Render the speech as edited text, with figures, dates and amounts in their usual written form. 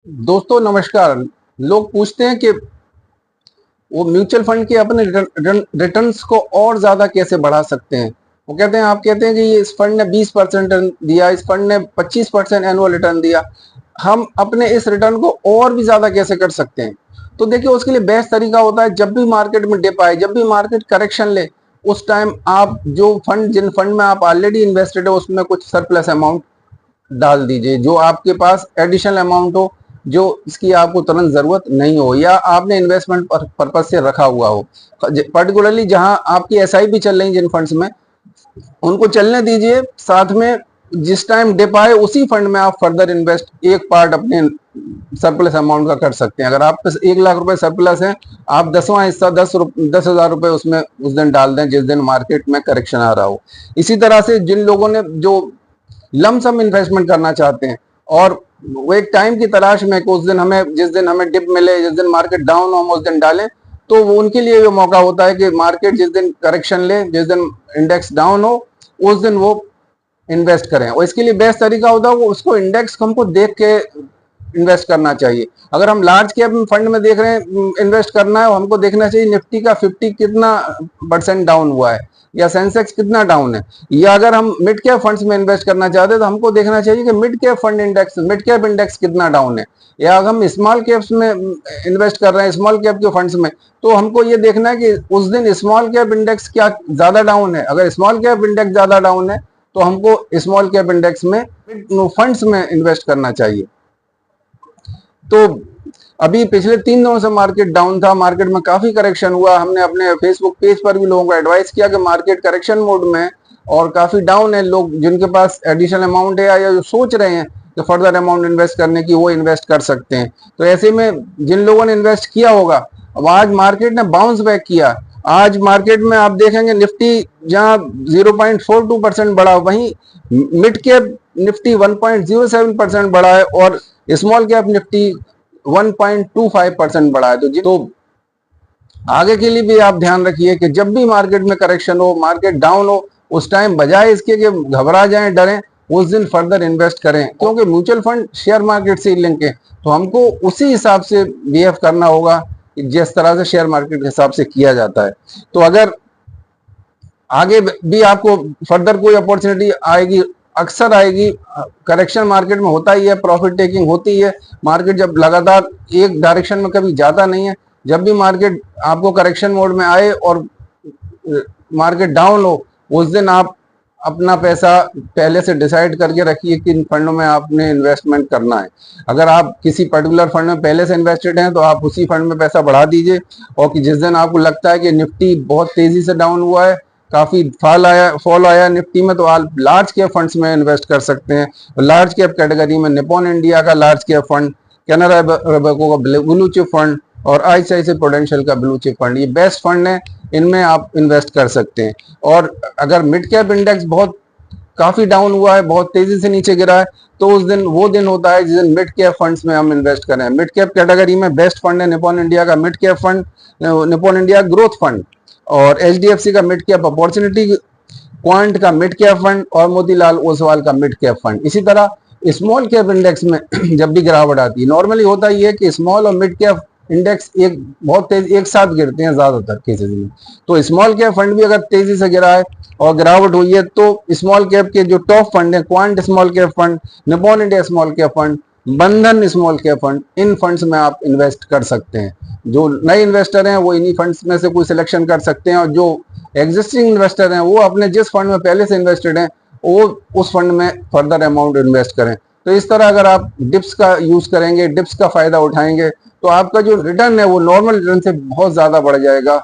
दोस्तों नमस्कार। लोग पूछते हैं कि वो म्यूचुअल फंड के अपने रिटर्न्स को और ज्यादा कैसे बढ़ा सकते हैं। वो कहते हैं, आप कहते हैं कि ये इस फंड ने 20% दिया, इस फंड ने 25% एनुअल रिटर्न दिया, हम अपने इस रिटर्न को और भी ज्यादा कैसे कर सकते हैं। तो देखिए, उसके लिए बेस्ट तरीका होता है, जब भी मार्केट में डिप आए, जब भी मार्केट करेक्शन ले, उस टाइम आप जो फंड, जिन फंड में आप ऑलरेडी इन्वेस्टेड है, उसमें कुछ सरप्लस अमाउंट डाल दीजिए, जो आपके पास एडिशनल अमाउंट हो, जो इसकी आपको तुरंत जरूरत नहीं हो, या आपने इन्वेस्टमेंट पर्पज से रखा हुआ हो। पर्टिकुलरली जहां आपकी एसआईपी चल रही जिन फंड्स में, उनको चलने दीजिए। साथ में जिस टाइम डिप आए, उसी फंड में आप फर्दर इन्वेस्ट एक पार्ट अपने सरप्लस अमाउंट का कर सकते हैं। अगर आप पास 1 लाख रुपए सरप्लस है, आप 10वां हिस्सा 10,000 रुपए उसमें उस दिन डाल दें जिस दिन मार्केट में करेक्शन आ रहा हो। इसी तरह से जिन लोगों ने जो लमसम इन्वेस्टमेंट करना चाहते हैं और वो एक टाइम की तलाश में, उस दिन हमें, जिस दिन हमें डिप मिले, जिस दिन मार्केट डाउन हो, हम उस दिन डालें, तो वो उनके लिए ये मौका होता है कि मार्केट जिस दिन करेक्शन ले, जिस दिन इंडेक्स डाउन हो, उस दिन वो इन्वेस्ट करें। और इसके लिए बेस्ट तरीका होता है, वो उसको इंडेक्स हमको देख के इन्वेस्ट करना चाहिए। अगर हम लार्ज कैप फंड में देख रहे हैं इन्वेस्ट करना है, हमको देखना चाहिए निफ्टी का 50 कितना परसेंट डाउन हुआ है, या सेंसेक्स कितना डाउन है। या अगर हम मिड कैप फंड्स में इन्वेस्ट करना चाहते हैं, तो हमको देखना चाहिए कि mid cap fund index, mid cap index कितना डाउन है। या अगर हम स्मॉल कैप्स में इन्वेस्ट कर रहे हैं, स्मॉल कैप के फंड्स में, तो हमको ये देखना है कि उस दिन स्मॉल कैप इंडेक्स क्या ज्यादा डाउन है। अगर स्मॉल कैप इंडेक्स ज्यादा डाउन है, तो हमको स्मॉल कैप इंडेक्स में फंड्स में इन्वेस्ट करना चाहिए। तो अभी पिछले 3 दिनों से मार्केट डाउन था, मार्केट में काफी करेक्शन हुआ। हमने अपने फेसबुक पेज पर भी लोगों को एडवाइस किया कि मार्केट करेक्शन मोड में है और काफी डाउन है। लोग जिनके पास एडिशनल अमाउंट है या जो सोच रहे हैं कि फर्दर अमाउंट इन्वेस्ट करने की, वो इन्वेस्ट कर सकते हैं। तो ऐसे में जिन लोगों ने इन्वेस्ट किया होगा, अब आज मार्केट ने बाउंस बैक किया। आज मार्केट में आप देखेंगे निफ्टी जहां 0.42% बढ़ा, वहीं मिड कैप निफ्टी 1.07% बढ़ा है और स्मॉल कैप निफ्टी 1.25% बढ़ा है। तो आगे के लिए भी आप ध्यान रखिए कि जब भी मार्केट में करेक्शन हो, मार्केट डाउन हो, उस टाइम बजाय इसके कि घबरा जाएं, डरें, उस दिन फर्दर इन्वेस्ट करें। क्योंकि म्यूचुअल फंड शेयर मार्केट से लिंक है, तो हमको उसी हिसाब से बिहेव करना होगा जिस तरह से शेयर मार्केट के हिसाब से किया जाता है। तो अगर आगे भी आपको फर्दर कोई अपॉर्चुनिटी आएगी, अक्सर आएगी, करेक्शन मार्केट में होता ही है, प्रॉफिट टेकिंग होती है। मार्केट जब लगातार एक डायरेक्शन में कभी जाता नहीं है, जब भी मार्केट आपको करेक्शन मोड में आए और मार्केट डाउन हो, उस दिन आप अपना पैसा पहले से डिसाइड करके रखिए कि इन फंडों में आपने इन्वेस्टमेंट करना है। अगर आप किसी पर्टिकुलर फंड में पहले से इन्वेस्टेड हैं, तो आप उसी फंड में पैसा बढ़ा दीजिए। और कि जिस दिन आपको लगता है कि निफ्टी बहुत तेजी से डाउन हुआ है, काफी फॉल आया निफ्टी में, तो आप लार्ज कैप फंड्स में इन्वेस्ट कर सकते हैं। लार्ज कैप कैटेगरी में निपॉन इंडिया का large cap fund, Canara Robeco का ब्लू चिप फंड और आईसीआईसीआई प्रूडेंशियल का ब्लू चिप फंड, ये बेस्ट फंड है, इनमें आप इन्वेस्ट कर सकते हैं। और अगर मिड कैप इंडेक्स बहुत काफी डाउन हुआ है, बहुत तेजी से नीचे गिरा है, तो उस दिन वो दिन होता है जिस दिन मिड कैप फंड्स में हम इन्वेस्ट करें। मिड कैप कैटेगरी में बेस्ट फंड है निपॉन इंडिया का mid cap fund, Nippon India growth fund, और एचडीएफसी का मिड कैप अपॉर्चुनिटी, क्वांट का मिड कैप फंड और मोतीलाल ओसवाल का मिड कैप फंड। इसी तरह स्मॉल कैप इंडेक्स में जब भी गिरावट आती है, नॉर्मली होता ही है कि स्मॉल और मिड कैप इंडेक्स बहुत तेज एक साथ गिरते हैं ज्यादातर केसेस में। तो स्मॉल कैप फंड भी अगर तेजी से गिरा है और गिरावट हुई है, तो स्मॉल कैप के जो टॉप फंड है, quant small cap fund, Nippon India small cap fund, बंधन स्मॉल कैप फंड, इन फंड्स में आप इन्वेस्ट कर सकते हैं। जो नए इन्वेस्टर हैं वो इन्हीं फंड्स में से कोई सिलेक्शन कर सकते हैं, और जो एग्जिस्टिंग इन्वेस्टर हैं वो अपने जिस फंड में पहले से इन्वेस्टेड हैं, वो उस फंड में फर्दर अमाउंट इन्वेस्ट करें। तो इस तरह अगर आप डिप्स का यूज करेंगे, डिप्स का फायदा उठाएंगे, तो आपका जो रिटर्न है वो नॉर्मल रिटर्न से बहुत ज्यादा बढ़ जाएगा।